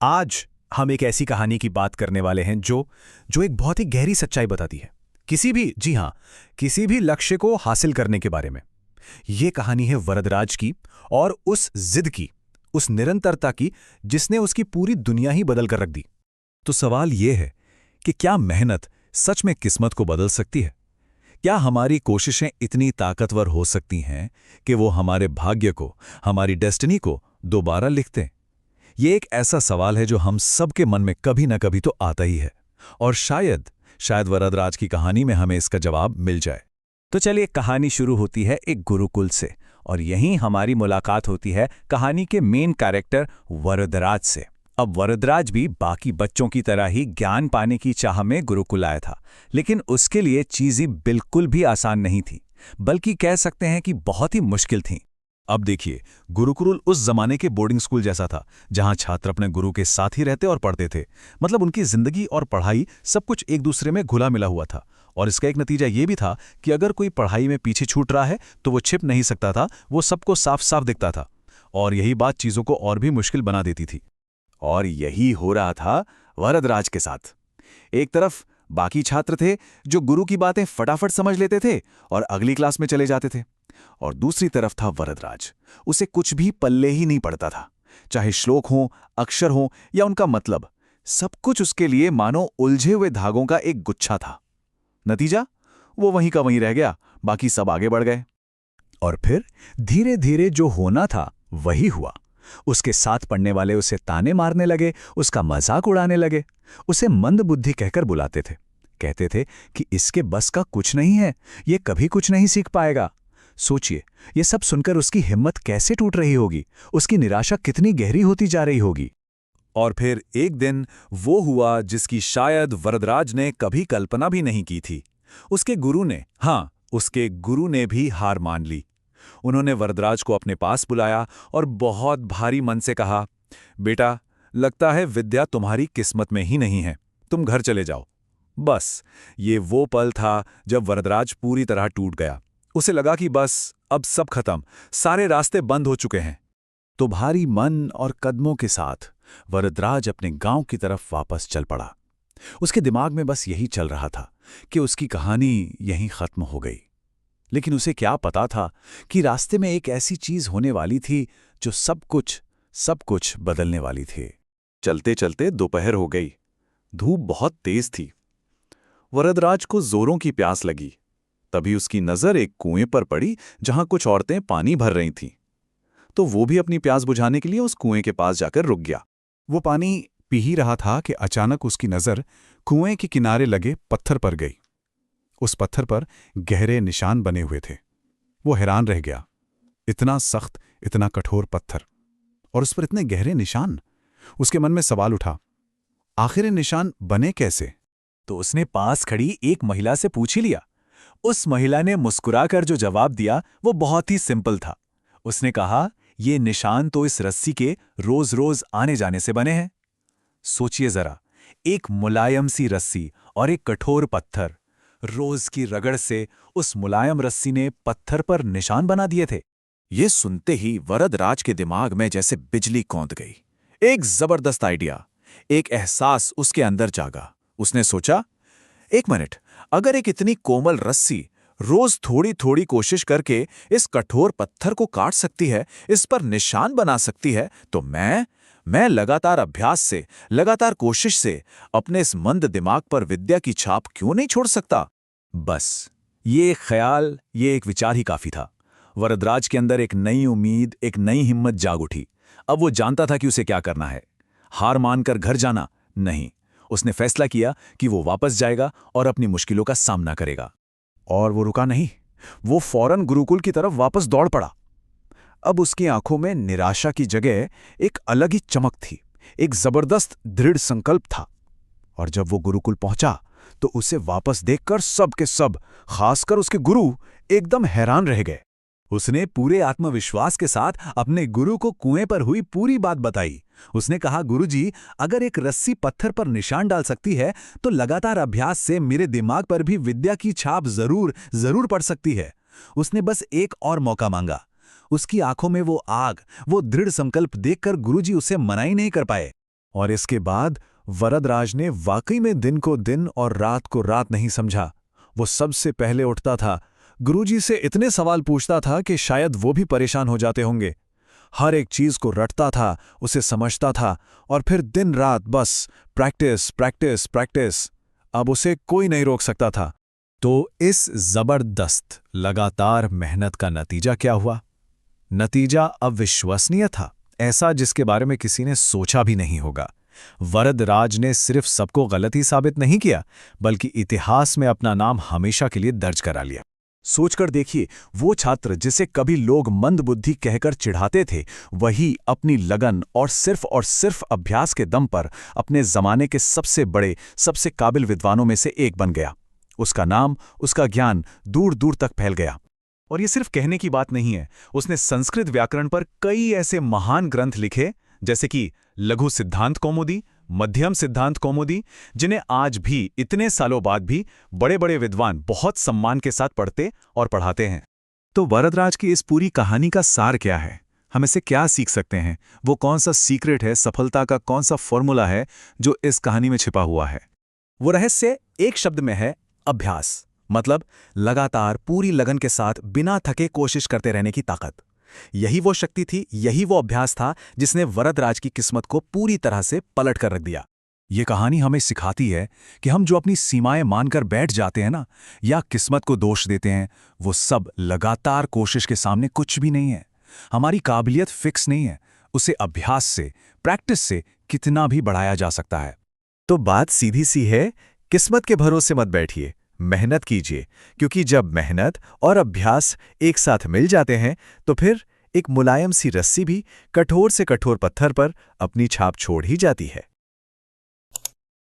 आज हम एक ऐसी कहानी की बात करने वाले हैं जो जो एक बहुत ही गहरी सच्चाई बताती है किसी भी, जी हां, किसी भी लक्ष्य को हासिल करने के बारे में। ये कहानी है वरदराज की और उस जिद की, उस निरंतरता की जिसने उसकी पूरी दुनिया ही बदल कर रख दी। तो सवाल ये है कि क्या मेहनत सच में किस्मत को बदल सकती है? क्या हमारी कोशिशें इतनी ताकतवर हो सकती हैं कि वो हमारे भाग्य को, हमारी डेस्टिनी को दोबारा लिख दें? ये एक ऐसा सवाल है जो हम सबके मन में कभी न कभी तो आता ही है, और शायद वरदराज की कहानी में हमें इसका जवाब मिल जाए। तो चलिए, कहानी शुरू होती है एक गुरुकुल से और यहीं हमारी मुलाकात होती है कहानी के मेन कैरेक्टर वरदराज से। अब वरदराज भी बाकी बच्चों की तरह ही ज्ञान पाने की चाह में गुरुकुल आया था, लेकिन उसके लिए चीजें बिल्कुल भी आसान नहीं थी, बल्कि कह सकते हैं कि बहुत ही मुश्किल थीं। अब देखिए, गुरुकुल उस जमाने के बोर्डिंग स्कूल जैसा था जहां छात्र अपने गुरु के साथ ही रहते और पढ़ते थे। मतलब उनकी जिंदगी और पढ़ाई सब कुछ एक दूसरे में घुला मिला हुआ था। और इसका एक नतीजा ये भी था कि अगर कोई पढ़ाई में पीछे छूट रहा है तो वो छिप नहीं सकता था, वो सबको साफ साफ दिखता था। और यही बात चीजों को और भी मुश्किल बना देती थी। और यही हो रहा था वरदराज के साथ। एक तरफ बाकी छात्र थे जो गुरु की बातें फटाफट समझ लेते थे और अगली क्लास में चले जाते थे, और दूसरी तरफ था वरदराज। उसे कुछ भी पल्ले ही नहीं पड़ता था, चाहे श्लोक हो, अक्षर हो या उनका मतलब। सब कुछ उसके लिए मानो उलझे हुए धागों का एक गुच्छा था। नतीजा, वो वहीं का वहीं रह गया, बाकी सब आगे बढ़ गए। और फिर धीरे धीरे जो होना था वही हुआ। उसके साथ पढ़ने वाले उसे ताने मारने लगे, उसका मजाक उड़ाने लगे, उसे मंदबुद्धि कहकर बुलाते थे। कहते थे कि इसके बस का कुछ नहीं है, ये कभी कुछ नहीं सीख पाएगा। सोचिए, ये सब सुनकर उसकी हिम्मत कैसे टूट रही होगी, उसकी निराशा कितनी गहरी होती जा रही होगी। और फिर एक दिन वो हुआ जिसकी शायद वरदराज ने कभी कल्पना भी नहीं की थी। उसके गुरु ने भी हार मान ली। उन्होंने वरदराज को अपने पास बुलाया और बहुत भारी मन से कहा, बेटा, लगता है विद्या तुम्हारी किस्मत में ही नहीं है, तुम घर चले जाओ। बस ये वो पल था जब वरदराज पूरी तरह टूट गया। उसे लगा कि बस अब सब खत्म, सारे रास्ते बंद हो चुके हैं। तो भारी मन और कदमों के साथ वरदराज अपने गांव की तरफ वापस चल पड़ा। उसके दिमाग में बस यही चल रहा था कि उसकी कहानी यहीं खत्म हो गई। लेकिन उसे क्या पता था कि रास्ते में एक ऐसी चीज होने वाली थी जो सब कुछ बदलने वाली थी। चलते चलते दोपहर हो गई। धूप बहुत तेज थी। वरदराज को जोरों की प्यास लगी। तभी उसकी नजर एक कुएं पर पड़ी जहां कुछ औरतें पानी भर रही थीं। तो वो भी अपनी प्यास बुझाने के लिए उस कुएं के पास जाकर रुक गया। वो पानी पी ही रहा था कि अचानक उसकी नजर कुएं के किनारे लगे पत्थर पर गई। उस पत्थर पर गहरे निशान बने हुए थे। वो हैरान रह गया। इतना सख्त, इतना कठोर पत्थर, और उस पर इतने गहरे निशान। उसके मन में सवाल उठा, आखिर ये निशान बने कैसे? तो उसने पास खड़ी एक महिला से पूछ ही लिया। उस महिला ने मुस्कुराकर जो जवाब दिया वो बहुत ही सिंपल था। उसने कहा, ये निशान तो इस रस्सी के रोज रोज आने जाने से बने हैं। सोचिए जरा, एक मुलायम सी रस्सी और एक कठोर पत्थर। रोज की रगड़ से उस मुलायम रस्सी ने पत्थर पर निशान बना दिए थे। ये सुनते ही वरदराज के दिमाग में जैसे बिजली कौंध गई। एक जबरदस्त आइडिया, एक एहसास उसके अंदर जागा। उसने सोचा, एक मिनट, अगर एक इतनी कोमल रस्सी रोज थोड़ी थोड़ी कोशिश करके इस कठोर पत्थर को काट सकती है, इस पर निशान बना सकती है, तो मैं लगातार अभ्यास से, लगातार कोशिश से अपने इस मंद दिमाग पर विद्या की छाप क्यों नहीं छोड़ सकता? बस ये एक ख्याल, ये एक विचार ही काफी था। वरदराज के अंदर एक नई उम्मीद, एक नई हिम्मत जाग उठी। अब वो जानता था कि उसे क्या करना है। हार मानकर घर जाना नहीं। उसने फैसला किया कि वो वापस जाएगा और अपनी मुश्किलों का सामना करेगा। और वो रुका नहीं, वो फौरन गुरुकुल की तरफ वापस दौड़ पड़ा। अब उसकी आंखों में निराशा की जगह एक अलग ही चमक थी, एक जबरदस्त दृढ़ संकल्प था। और जब वो गुरुकुल पहुंचा तो उसे वापस देखकर सब के सब, खासकर उसके गुरु, एकदम हैरान रह गए। उसने पूरे आत्मविश्वास के साथ अपने गुरु को कुएं पर हुई पूरी बात बताई। उसने कहा, गुरुजी, अगर एक रस्सी पत्थर पर निशान डाल सकती है तो लगातार अभ्यास से मेरे दिमाग पर भी विद्या की छाप जरूर पड़ सकती है। उसने बस एक और मौका मांगा। उसकी आंखों में वो आग, वो दृढ़ संकल्प देखकर गुरुजी उसे मना ही नहीं कर पाए। और इसके बाद वरदराज ने वाकई में दिन को दिन और रात को रात नहीं समझा। वो सबसे पहले उठता था, गुरुजी से इतने सवाल पूछता था कि शायद वो भी परेशान हो जाते होंगे। हर एक चीज को रटता था, उसे समझता था और फिर दिन रात बस प्रैक्टिस प्रैक्टिस प्रैक्टिस। अब उसे कोई नहीं रोक सकता था। तो इस जबरदस्त लगातार मेहनत का नतीजा क्या हुआ? नतीजा अविश्वसनीय था, ऐसा जिसके बारे में किसी ने सोचा भी नहीं होगा। वरदराज ने सिर्फ सबको गलत ही साबित नहीं किया, बल्कि इतिहास में अपना नाम हमेशा के लिए दर्ज करा लिया। सोचकर देखिए, वो छात्र जिसे कभी लोग मंदबुद्धि कहकर चिढ़ाते थे, वही अपनी लगन और सिर्फ अभ्यास के दम पर अपने जमाने के सबसे बड़े, सबसे काबिल विद्वानों में से एक बन गया। उसका नाम, उसका ज्ञान दूर दूर तक फैल गया। और ये सिर्फ कहने की बात नहीं है, उसने संस्कृत व्याकरण पर कई ऐसे महान ग्रंथ लिखे, जैसे कि लघु सिद्धांत कौमुदी, मध्यम सिद्धांत कौमुदी, जिन्हें आज भी इतने सालों बाद भी बड़े बड़े विद्वान बहुत सम्मान के साथ पढ़ते और पढ़ाते हैं। तो वरदराज की इस पूरी कहानी का सार क्या है? हम इससे क्या सीख सकते हैं? वो कौन सा सीक्रेट है, सफलता का कौन सा फॉर्मूला है जो इस कहानी में छिपा हुआ है? वो रहस्य एक शब्द में है, अभ्यास। मतलब लगातार पूरी लगन के साथ बिना थके कोशिश करते रहने की ताकत। यही वो शक्ति थी, यही वो अभ्यास था जिसने वरदराज की किस्मत को पूरी तरह से पलट कर रख दिया। ये कहानी हमें सिखाती है कि हम जो अपनी सीमाएं मानकर बैठ जाते हैं ना, या किस्मत को दोष देते हैं, वो सब लगातार कोशिश के सामने कुछ भी नहीं है। हमारी काबिलियत फिक्स नहीं है, उसे अभ्यास से, प्रैक्टिस से कितना भी बढ़ाया जा सकता है। तो बात सीधी सी है, किस्मत के भरोसे मत बैठिए, मेहनत कीजिए, क्योंकि जब मेहनत और अभ्यास एक साथ मिल जाते हैं तो फिर एक मुलायम सी रस्सी भी कठोर से कठोर पत्थर पर अपनी छाप छोड़ ही जाती है।